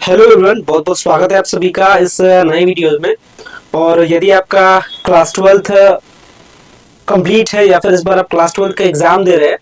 Hello everyone, बहुत बहुत स्वागत है आप सभी का इस नए वीडियो में। और यदि आपका क्लास ट्वेल्थ कंप्लीट है या फिर इस बार आप क्लास ट्वेल्थ का एग्जाम दे रहे हैं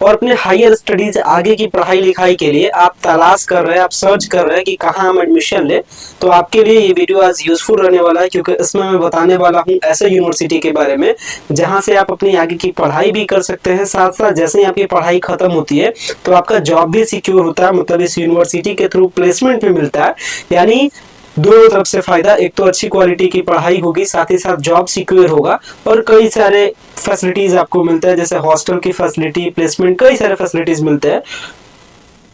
और अपने हायर स्टडीज आगे की पढ़ाई लिखाई के लिए आप तलाश कर रहे हैं, आप सर्च कर रहे हैं कि कहाँ हम एडमिशन ले, तो आपके लिए ये वीडियो आज यूजफुल रहने वाला है, क्योंकि इसमें मैं बताने वाला हूँ ऐसे यूनिवर्सिटी के बारे में जहाँ से आप अपनी आगे की पढ़ाई भी कर सकते हैं, साथ साथ जैसे ही आपकी पढ़ाई खत्म होती है तो आपका जॉब भी सिक्योर होता है। मतलब इस यूनिवर्सिटी के थ्रू प्लेसमेंट भी मिलता है, यानी दोनों तरफ से फायदा। एक तो अच्छी क्वालिटी की पढ़ाई होगी, साथ ही साथ जॉब सिक्योर होगा और कई सारे फैसिलिटीज आपको मिलते हैं, जैसे हॉस्टल की फैसिलिटी, प्लेसमेंट, कई सारे फैसिलिटीज मिलते हैं।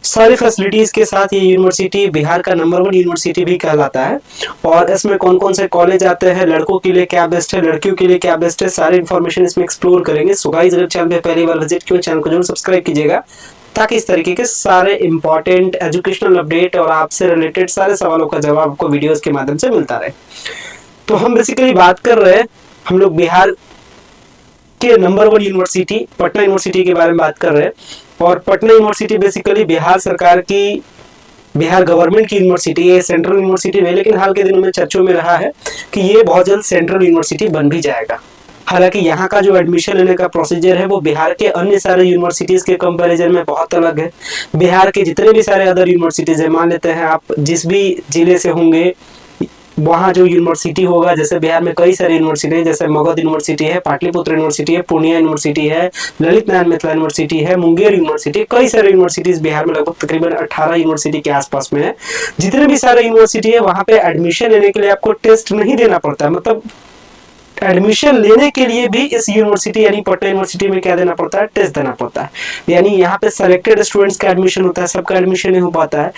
सारी फैसिलिटीज के साथ ये यूनिवर्सिटी बिहार का नंबर 1 यूनिवर्सिटी भी कहलाता है। और इसमें कौन कौन से कॉलेज आते हैं, लड़कों के लिए क्या बेस्ट है, लड़कियों के लिए क्या बेस्ट है, सारी इन्फॉर्मेशन इसमें एक्सप्लोर करेंगे। सो गाइस, अगर चैनल पे पहली बार विजिट किया, चैनल को जरूर सब्सक्राइब कीजिएगा, ताकि इस तरीके के सारे इंपॉर्टेंट एजुकेशनल अपडेट और आपसे रिलेटेड सारे सवालों का जवाब आपको वीडियोस के माध्यम से मिलता रहे। तो हम बेसिकली बात कर रहे हैं, हम लोग बिहार के नंबर 1 यूनिवर्सिटी पटना यूनिवर्सिटी के बारे में बात कर रहे हैं। और पटना यूनिवर्सिटी बेसिकली बिहार सरकार की, बिहार गवर्नमेंट की यूनिवर्सिटी है, सेंट्रल यूनिवर्सिटी है, लेकिन हाल के दिनों में चर्चों में रहा है कि ये बहुत जल्द सेंट्रल यूनिवर्सिटी बन भी जाएगा। हालांकि यहाँ का जो एडमिशन लेने का प्रोसीजर है वो बिहार के अन्य सारे यूनिवर्सिटीज के कंपैरिजन में बहुत अलग है। बिहार के जितने भी सारे अदर यूनिवर्सिटीज है, मान लेते हैं आप जिस भी जिले से होंगे वहाँ जो यूनिवर्सिटी होगा, जैसे बिहार में कई सारी यूनिवर्सिटी है, जैसे मगध यूनिवर्सिटी है, पाटलिपुत्र यूनिवर्सिटी है, पूर्णिया यूनिवर्सिटी है, ललित नारायण मिथिला यूनिवर्सिटी है, मुंगेर यूनिवर्सिटी, कई सारे यूनिवर्सिटीज बिहार में लगभग तकरीबन 18 यूनिवर्सिटी के आसपास में है। जितने भी सारे यूनिवर्सिटी है वहाँ पे एडमिशन लेने के लिए आपको टेस्ट नहीं देना पड़ता है। मतलब एडमिशन लेने के लिए भी इस यूनिवर्सिटी यानी पटना यूनिवर्सिटी में क्या देना पड़ता है, टेस्ट देना पड़ता है। यानी यहाँ पे सेलेक्टेड स्टूडेंट्स का एडमिशन होता है, सबका एडमिशन नहीं हो पाता है।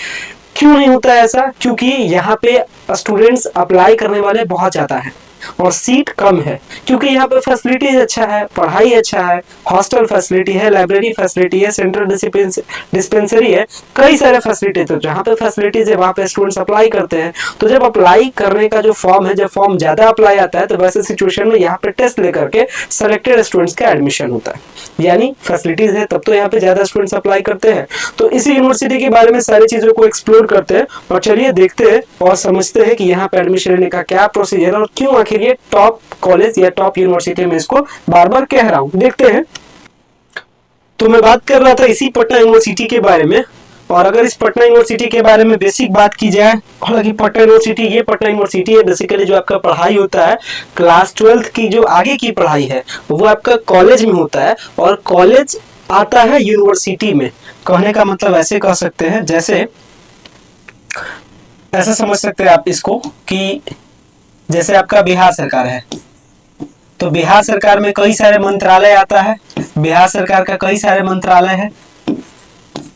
क्यों नहीं होता है ऐसा? क्योंकि यहाँ पे स्टूडेंट्स अप्लाई करने वाले बहुत ज्यादा है और सीट कम है, क्योंकि यहाँ पे फैसिलिटीज अच्छा है, पढ़ाई अच्छा है, हॉस्टल फैसिलिटी है, लाइब्रेरी फैसिलिटी है, सेंट्रल डिस्पेंसरी है, कई सारे फैसिलिटी। तो जहाँ पे फैसिलिटीज है वहाँ पे स्टूडेंट्स अप्लाई करते हैं। तो जब अप्लाई करने का जो फॉर्म है, जब फॉर्म ज्यादा अप्लाई आता है, तो वैसे सिचुएशन में यहाँ पे टेस्ट लेकर के सेलेक्टेड स्टूडेंट्स का एडमिशन होता है। यानी फैसिलिटीज है तब तो यहाँ पे ज्यादा स्टूडेंट्स अप्लाई करते हैं। तो इसी यूनिवर्सिटी के बारे में सारी चीजों को एक्सप्लोर करते हैं और चलिए देखते हैं और समझते हैं कि यहाँ पे एडमिशन लेने का क्या प्रोसीजर है और क्यों आखिर ये टॉप कॉलेज या टॉप यूनिवर्सिटी में इसको बार बार कह रहा हूं। देखते हैं। तो मैं बात कर रहा था इसी पटना यूनिवर्सिटी के बारे में। और अगर इस पटना यूनिवर्सिटी के बारे में बेसिक बात की जाए, हालांकि पटना यूनिवर्सिटी, ये पटना यूनिवर्सिटी है बेसिकली जो आपका पढ़ाई होता है, क्लास 12 की जो आगे की पढ़ाई है वो आपका कॉलेज में होता है और कॉलेज आता है यूनिवर्सिटी में। कहने का मतलब ऐसे कह सकते हैं, जैसे ऐसा समझ सकते हैं आप इसको कि जैसे आपका बिहार सरकार है, तो बिहार सरकार में कई सारे मंत्रालय आता है। बिहार सरकार का कई सारे मंत्रालय है,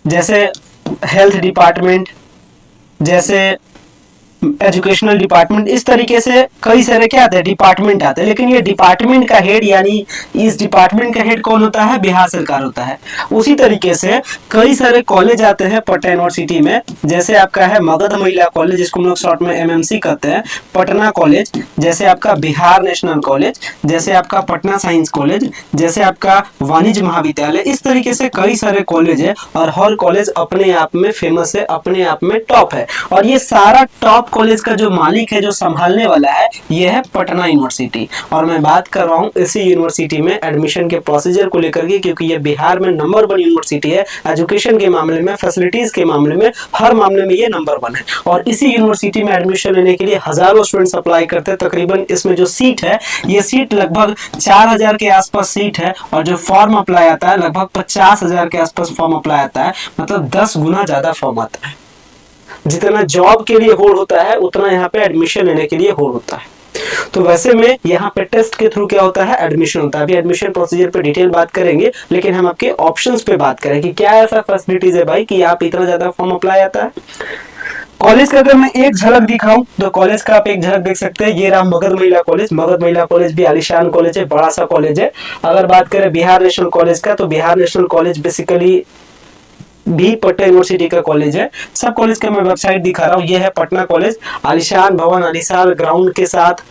जैसे हेल्थ डिपार्टमेंट, जैसे एजुकेशनल डिपार्टमेंट, इस तरीके से कई सारे क्या आते हैं, डिपार्टमेंट आते हैं। लेकिन ये डिपार्टमेंट का हेड यानी इस डिपार्टमेंट का हेड कौन होता है? बिहार सरकार होता है। उसी तरीके से कई सारे कॉलेज आते हैं पटना यूनिवर्सिटी में, जैसे आपका है मगध महिला कॉलेज, जिसको हम लोग शॉर्ट में एमएमसी कहते हैं, पटना कॉलेज, जैसे आपका बिहार नेशनल कॉलेज, जैसे आपका पटना साइंस कॉलेज, जैसे आपका वाणिज्य महाविद्यालय। इस तरीके से कई सारे कॉलेज है और हर कॉलेज अपने आप में फेमस है, अपने आप में टॉप है। और ये सारा टॉप कॉलेज का जो मालिक है, जो संभालने वाला है, ये है पटना यूनिवर्सिटी। और मैं बात कर रहा हूँ इसी यूनिवर्सिटी में एडमिशन के प्रोसीजर को लेकर के, क्योंकि ये बिहार में नंबर 1 यूनिवर्सिटी है। एजुकेशन के मामले में, फैसिलिटीज के मामले में, हर मामले में ये नंबर 1 है। और इसी यूनिवर्सिटी में एडमिशन लेने के लिए हजारों स्टूडेंट्स अप्लाई करते हैं। तकरीबन इसमें जो सीट है, ये सीट लगभग 4000 के आसपास सीट है। और जो फॉर्म अप्लाई आता है, लगभग 50,000 के आसपास फॉर्म अप्लाई आता है। मतलब 10 गुना ज्यादा फॉर्म आता है। जितना जॉब के लिए होड़ होता है, उतना यहाँ पे एडमिशन लेने के लिए होड़ होता है। तो वैसे में यहाँ पे टेस्ट के थ्रू क्या होता है, एडमिशन होता है। अभी एडमिशन प्रोसीजर पे डिटेल बात करेंगे, लेकिन हम आपके ऑप्शंस पे बात करें कि क्या ऐसा फैसिलिटीज है भाई कि आप इतना ज्यादा फॉर्म अप्लाई आता है। कॉलेज का अगर मैं एक झलक दिखाऊं तो कॉलेज का आप एक झलक देख सकते हैं। ये रहा मगध महिला कॉलेज। मगध महिला कॉलेज भी आलीशान कॉलेज है, बड़ा सा कॉलेज है। अगर बात करें बिहार नेशनल कॉलेज का, तो बिहार नेशनल कॉलेज बेसिकली भी पटना यूनिवर्सिटी का कॉलेज है। सब कॉलेज का मैं वेबसाइट दिखा रहा हूँ। ये है पटना कॉलेज, आलीशान भवन, आलीशान ग्राउंड के साथ,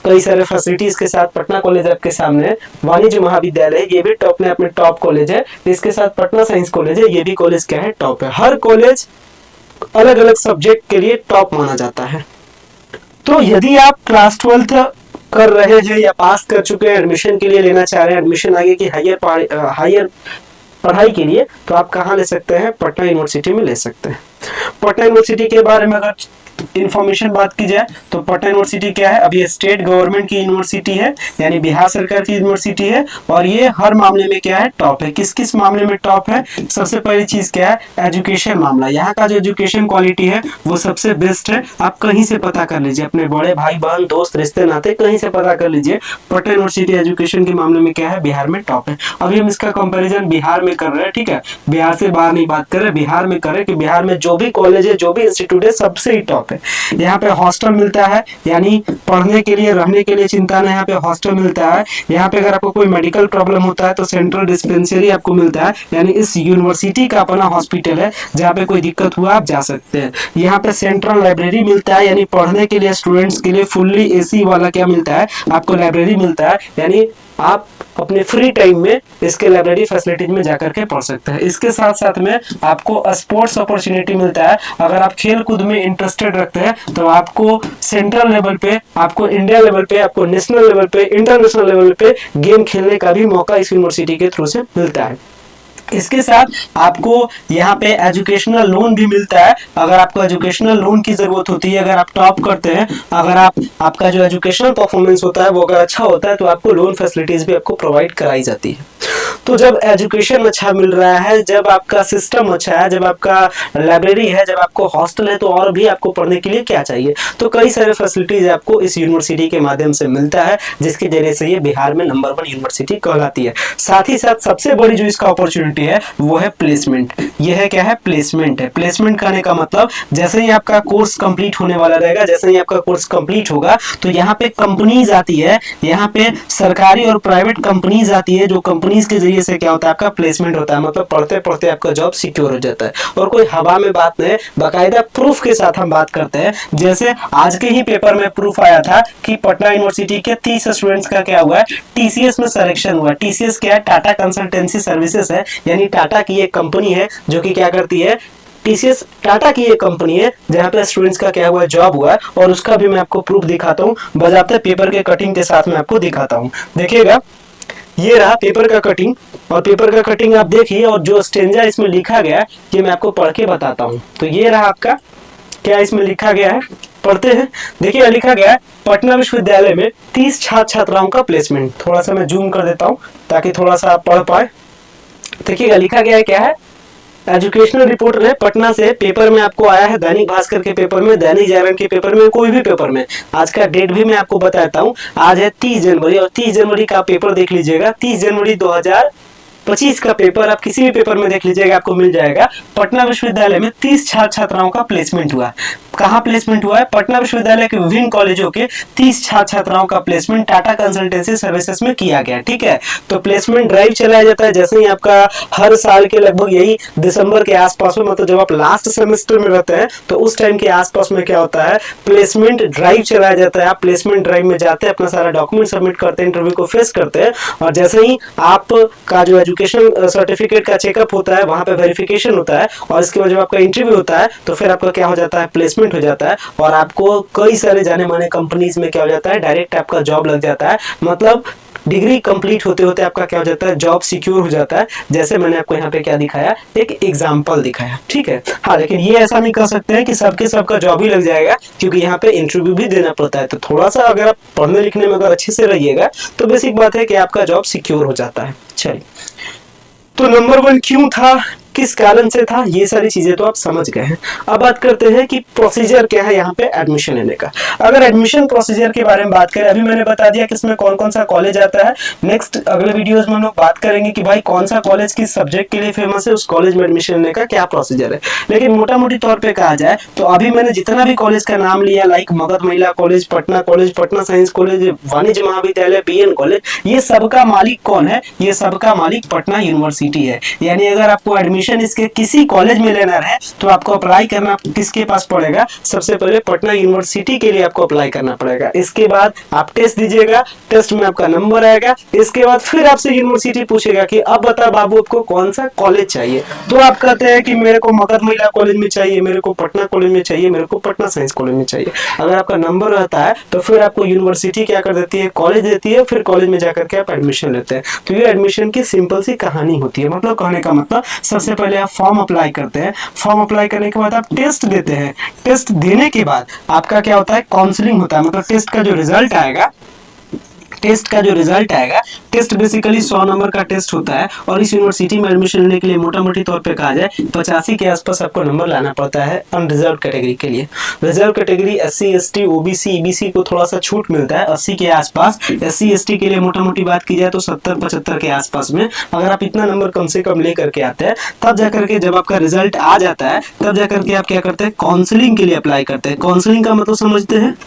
कई सारे फैसिलिटीज के साथ पटना कॉलेज आपके सामने है। वाणिज्य महाविद्यालय, ये भी टॉप में अपने टॉप कॉलेज है। इसके साथ पटना साइंस कॉलेज है, ये भी कॉलेज क्या है, टॉप है। हर कॉलेज अलग अलग सब्जेक्ट के लिए टॉप माना जाता है। तो यदि आप क्लास 12th कर रहे हैं या पास कर चुके हैं, एडमिशन के लिए लेना चाह रहे हैं, एडमिशन आगे की हायर पढ़ाई के लिए, तो आप कहाँ ले सकते हैं? पटना यूनिवर्सिटी में ले सकते हैं। पटना यूनिवर्सिटी के बारे में अगर इंफॉर्मेशन बात की जाए तो पटना यूनिवर्सिटी क्या है? अभी स्टेट गवर्नमेंट की यूनिवर्सिटी है, यानी बिहार सरकार की यूनिवर्सिटी है, और ये हर मामले में क्या है? टॉप है। किस किस मामले में टॉप है? सबसे पहली चीज क्या है? एजुकेशन मामला। यहाँ का जो एजुकेशन क्वालिटी है वो सबसे बेस्ट है। आप कहीं से पता कर लीजिए, अपने बड़े भाई बहन दोस्त रिश्ते नाते कहीं से पता कर लीजिए, पटना यूनिवर्सिटी एजुकेशन के मामले में क्या है? बिहार में टॉप है। अभी हम इसका कंपेरिजन बिहार में कर रहे हैं, ठीक है, बिहार से बाहर नहीं बात कर रहे, बिहार में कर रहे कि बिहार में जो भी कॉलेज है, जो भी इंस्टीट्यूट है, सबसे ही टॉप है। यहाँ पे हॉस्टल मिलता है, यानी पढ़ने के लिए रहने के लिए चिंता नहीं, यहाँ पे हॉस्टल मिलता है। यहाँ पे अगर आपको कोई मेडिकल प्रॉब्लम होता है तो सेंट्रल डिस्पेंसरी आपको मिलता है, यानी इस यूनिवर्सिटी का अपना हॉस्पिटल है, जहाँ पे कोई दिक्कत हुआ आप जा सकते हैं। यहाँ पे सेंट्रल लाइब्रेरी मिलता है, यानी पढ़ने के लिए स्टूडेंट्स के लिए फुल्ली एसी वाला क्या मिलता है? आपको लाइब्रेरी मिलता है, यानी आप अपने फ्री टाइम में इसके लाइब्रेरी फैसिलिटीज में जाकर के पढ़ सकते हैं। इसके साथ साथ में आपको स्पोर्ट्स अपॉर्चुनिटी मिलता है। अगर आप खेल कूद में इंटरेस्टेड रखते हैं तो आपको सेंट्रल लेवल पे, आपको इंडिया लेवल पे, आपको नेशनल लेवल पे, इंटरनेशनल लेवल पे गेम खेलने का भी मौका इस यूनिवर्सिटी के थ्रू से मिलता है। इसके साथ आपको यहाँ पे एजुकेशनल लोन भी मिलता है। अगर आपको एजुकेशनल लोन की जरूरत होती है, अगर आप टॉप करते हैं, अगर आपका जो एजुकेशनल परफॉर्मेंस होता है वो अगर अच्छा होता है, तो आपको लोन फैसिलिटीज भी आपको प्रोवाइड कराई जाती है। तो जब एजुकेशन अच्छा मिल रहा है, जब आपका सिस्टम अच्छा है, जब आपका लाइब्रेरी है, जब आपको हॉस्टल है, तो और भी आपको पढ़ने के लिए क्या चाहिए? तो कई सारे फैसिलिटीज आपको इस यूनिवर्सिटी के माध्यम से मिलता है, जिसके जरिए से ये बिहार में नंबर 1 यूनिवर्सिटी कहलाती है। साथ ही साथ सबसे बड़ी जो इसका अपॉर्चुनिटी है वो है प्लेसमेंट। यह है क्या है? प्लेसमेंट है। प्लेसमेंट करने का मतलब जैसे ही आपका कोर्स कंप्लीट होने वाला रहेगा, जैसे ही आपका कोर्स कंप्लीट होगा, तो यहाँ पे कंपनीज आती है, यहाँ पे सरकारी और प्राइवेट कंपनीज आती है, जो कंपनीज के जरिए से क्या होता है? आपका प्लेसमेंट होता है। मतलब पढ़ते पढ़ते आपका जॉब सिक्योर हो जाता है, और कोई हवा में बात नहीं, बाकायदा प्रूफ के साथ हम बात करते हैं। जैसे आज के ही पेपर में प्रूफ आया था कि पटना यूनिवर्सिटी के 30 स्टूडेंट्स का क्या हुआ है? टीसीएस में सिलेक्शन हुआ। टीसीएस क्या है? टाटा कंसल्टेंसी सर्विसेज है, यानी टाटा की एक कंपनी है जो कि क्या करती है? टीसीएस टाटा की एक कंपनी है जहां पे स्टूडेंट्स का क्या हुआ? जॉब हुआ है, और उसका भी मैं आपको प्रूफ दिखाता हूँ, बजाते पेपर के कटिंग के साथ में आपको दिखाता हूँ। देखिएगा, ये रहा पेपर का कटिंग, और पेपर का कटिंग आप देखिए, और जो स्टेंजा इसमें लिखा गया है ये मैं आपको पढ़ के बताता हूँ। तो ये रहा आपका, क्या इसमें लिखा गया है, पढ़ते हैं। देखिए लिखा गया है, पटना विश्वविद्यालय में 30 छात्र छात्राओं का प्लेसमेंट। थोड़ा सा मैं जूम कर देता हूँ ताकि थोड़ा सा आप पढ़ पाए। देखिएगा लिखा गया है क्या है? एजुकेशनल रिपोर्टर है, पटना से। पेपर में आपको आया है दैनिक भास्कर के पेपर में, दैनिक जागरण के पेपर में, कोई भी पेपर में। आज का डेट भी मैं आपको बताता हूँ, आज है 30 जनवरी, और 30 जनवरी का पेपर देख लीजिएगा। 30 जनवरी 2025 का पेपर आप किसी भी पेपर में देख लीजिएगा, आपको मिल जाएगा। पटना विश्वविद्यालय में 30 छात्र छात्राओं का प्लेसमेंट हुआ। कहाँ प्लेसमेंट हुआ है? पटना विश्वविद्यालय के विभिन्न कॉलेजों के 30 छात्र छात्राओं का प्लेसमेंट टाटा कंसल्टेंसी सर्विसेज में किया गया। ठीक है, तो प्लेसमेंट ड्राइव चलाया जाता है जैसे ही आपका हर साल के लगभग यही दिसंबर के आसपास में, मतलब जब आप लास्ट सेमेस्टर में रहते हैं तो उस टाइम के आसपास में क्या होता है? प्लेसमेंट ड्राइव चलाया जाता है। आप प्लेसमेंट ड्राइव में जाते हैं, अपना सारा डॉक्यूमेंट सबमिट करते हैं, इंटरव्यू को फेस करते हैं, और जैसे ही आपका जो एजुकेशन सर्टिफिकेट का चेकअप होता है, वहां पे वेरिफिकेशन होता है, और इसके बाद जब आपका इंटरव्यू होता है तो फिर आपका क्या हो जाता है? प्लेसमेंट हो जाता है, और आपको कई सारे जाने माने कंपनीज में क्या हो जाता है? डायरेक्ट आपका जॉब लग जाता है। मतलब डिग्री कंप्लीट होते होते आपका क्या हो जाता है? जॉब सिक्योर हो जाता है। जैसे मैंने आपको यहाँ पे क्या दिखाया, एक एग्जांपल दिखाया। ठीक है, हाँ, लेकिन ये ऐसा नहीं कर सकते हैं कि सबके सबका जॉब ही लग जाएगा, क्योंकि यहाँ पे इंटरव्यू भी देना पड़ता है। तो थोड़ा सा अगर आप पढ़ने लिखने में अगर अच्छे से रहिएगा तो बेसिक बात है कि आपका जॉब सिक्योर हो जाता है। चलिए, तो नंबर 1 क्यों था, किस कारण से था, ये सारी चीजें तो आप समझ गए हैं। अब बात करते हैं कि प्रोसीजर क्या है यहाँ पे एडमिशन लेने का। अगर एडमिशन प्रोसीजर के बारे में बात करें, अभी मैंने बता दिया कि इसमें कौन कौन सा कॉलेज आता है। नेक्स्ट अगले वीडियोस में हम लोग बात करेंगे कि भाई कौन सा कॉलेज किस सब्जेक्ट के लिए फेमस है, उस कॉलेज में एडमिशन लेने का क्या प्रोसीजर है। लेकिन मोटा मोटी तौर पर कहा जाए तो अभी मैंने जितना भी कॉलेज का नाम लिया, लाइक मगध महिला कॉलेज, पटना साइंस कॉलेज, वाणिज्य महाविद्यालय, बीएन कॉलेज, ये सबका मालिक कौन है? ये सबका मालिक पटना यूनिवर्सिटी है। यानी अगर आपको एडमिशन एडमिशन इसके किसी कॉलेज में लेना है तो आपको अप्लाई करना किसके पास पड़ेगा, सबसे पहले पटना यूनिवर्सिटी के लिए आपको अप्लाई करना पड़ेगा। इसके बाद आप टेस्ट दीजिएगा, टेस्ट में आपका नंबर आएगा, इसके बाद फिर आपसे यूनिवर्सिटी पूछेगा कि अब बता बाबू आपको कौन सा कॉलेज चाहिए। तो आप कहते हैं कि मेरे को मगध महिला कॉलेज में चाहिए, मेरे को पटना कॉलेज में चाहिए, मेरे को पटना साइंस कॉलेज में चाहिए। अगर आपका नंबर रहता है तो फिर आपको यूनिवर्सिटी क्या कर देती है, कॉलेज देती है, फिर कॉलेज में जाकर के आप एडमिशन लेते हैं। तो ये एडमिशन की सिंपल सी कहानी होती है। मतलब कहने का मतलब सबसे पहले आप फॉर्म अप्लाई करते हैं, फॉर्म अप्लाई करने के बाद आप टेस्ट देते हैं, टेस्ट देने के बाद आपका क्या होता है, काउंसलिंग होता है। मतलब टेस्ट का जो रिजल्ट आएगा, टेस्ट बेसिकली 100 नंबर का टेस्ट होता है और इस यूनिवर्सिटी में एडमिशन लेने के लिए मोटा मोटी तौर पे कहा जाए 85 के आसपास आपको नंबर लाना पड़ता है अनरिजर्व कैटेगरी के लिए। Reserve category SC ST OBC EBC को थोड़ा सा छूट मिलता है 80 के आसपास। SC ST के लिए मोटा मोटी बात की जाए तो 70-75 के आसपास में अगर आप इतना नंबर कम से कम लेकर के आते हैं, तब जाकर के जब आपका रिजल्ट आ जाता है तब जाकर के आप क्या करते हैं, काउंसलिंग के लिए अप्लाई करते हैं। काउंसलिंग का मतलब समझते हैं,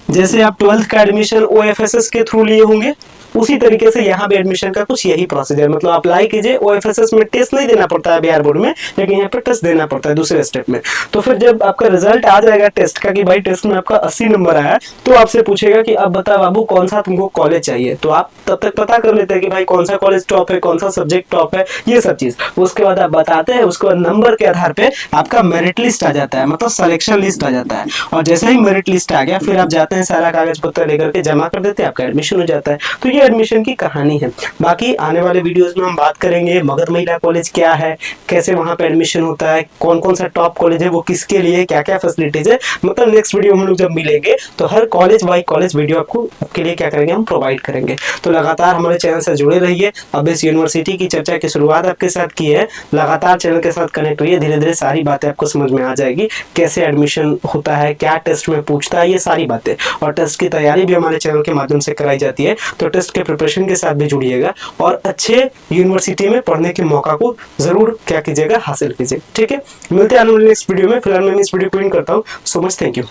जैसे आप 12th का एडमिशन OFSS के थ्रू लिए होंगे, उसी तरीके से यहाँ पे एडमिशन का कुछ यही प्रोसीजर। मतलब अप्लाई कीजिए, OFSS में टेस्ट नहीं देना पड़ता है बिहार बोर्ड में, लेकिन यहाँ पे टेस्ट देना पड़ता है दूसरे स्टेप में। तो फिर जब आपका रिजल्ट आ जाएगा टेस्ट का कि भाई टेस्ट में आपका 80 नंबर आया, तो आपसे पूछेगा कि अब बता बाबू कौन सा तुमको कॉलेज चाहिए। तो आप तब तक पता कर लेते हैं कि भाई कौन सा कॉलेज टॉप है, कौन सा सब्जेक्ट टॉप है, ये सब चीज। उसके बाद आप बताते हैं, उसके बाद नंबर के आधार पे आपका मेरिट लिस्ट आ जाता है, मतलब सिलेक्शन लिस्ट आ जाता है। और जैसे ही मेरिट लिस्ट आ गया फिर आप जाते हैं, सारा कागज पत्र लेकर के जमा कर देते हैं, आपका एडमिशन हो जाता है। तो ये एडमिशन की कहानी है। बाकी आने वाले वीडियोस में हम बात करेंगे मगध महिला कॉलेज क्या है, कैसे वहां पे एडमिशन होता है, कौन कौन सा टॉप कॉलेज है, वो किसके लिए, क्या क्या फैसिलिटीज है। मतलब नेक्स्ट वीडियो में हम लोग जब मिलेंगे तो हर कॉलेज बाई कॉलेज वीडियो आपके लिए क्या करेंगे, हम प्रोवाइड करेंगे। तो लगातार हमारे चैनल से जुड़े रहिए। अब इस यूनिवर्सिटी की चर्चा की शुरुआत आपके साथ की है, लगातार चैनल के साथ कनेक्ट हुई, धीरे धीरे सारी बातें आपको समझ में आ जाएगी, कैसे एडमिशन होता है, क्या टेस्ट में पूछता है, ये सारी बातें। और टेस्ट की तैयारी भी हमारे चैनल के माध्यम से कराई जाती है, तो टेस्ट के प्रिपरेशन के साथ भी जुड़िएगा और अच्छे यूनिवर्सिटी में पढ़ने के मौका को जरूर क्या कीजिएगा, हासिल कीजिएगा। ठीक है, मिलते हैं नेक्स्ट वीडियो में। फिलहाल मैं इस वीडियो को एंड करता हूँ। So much, thank you.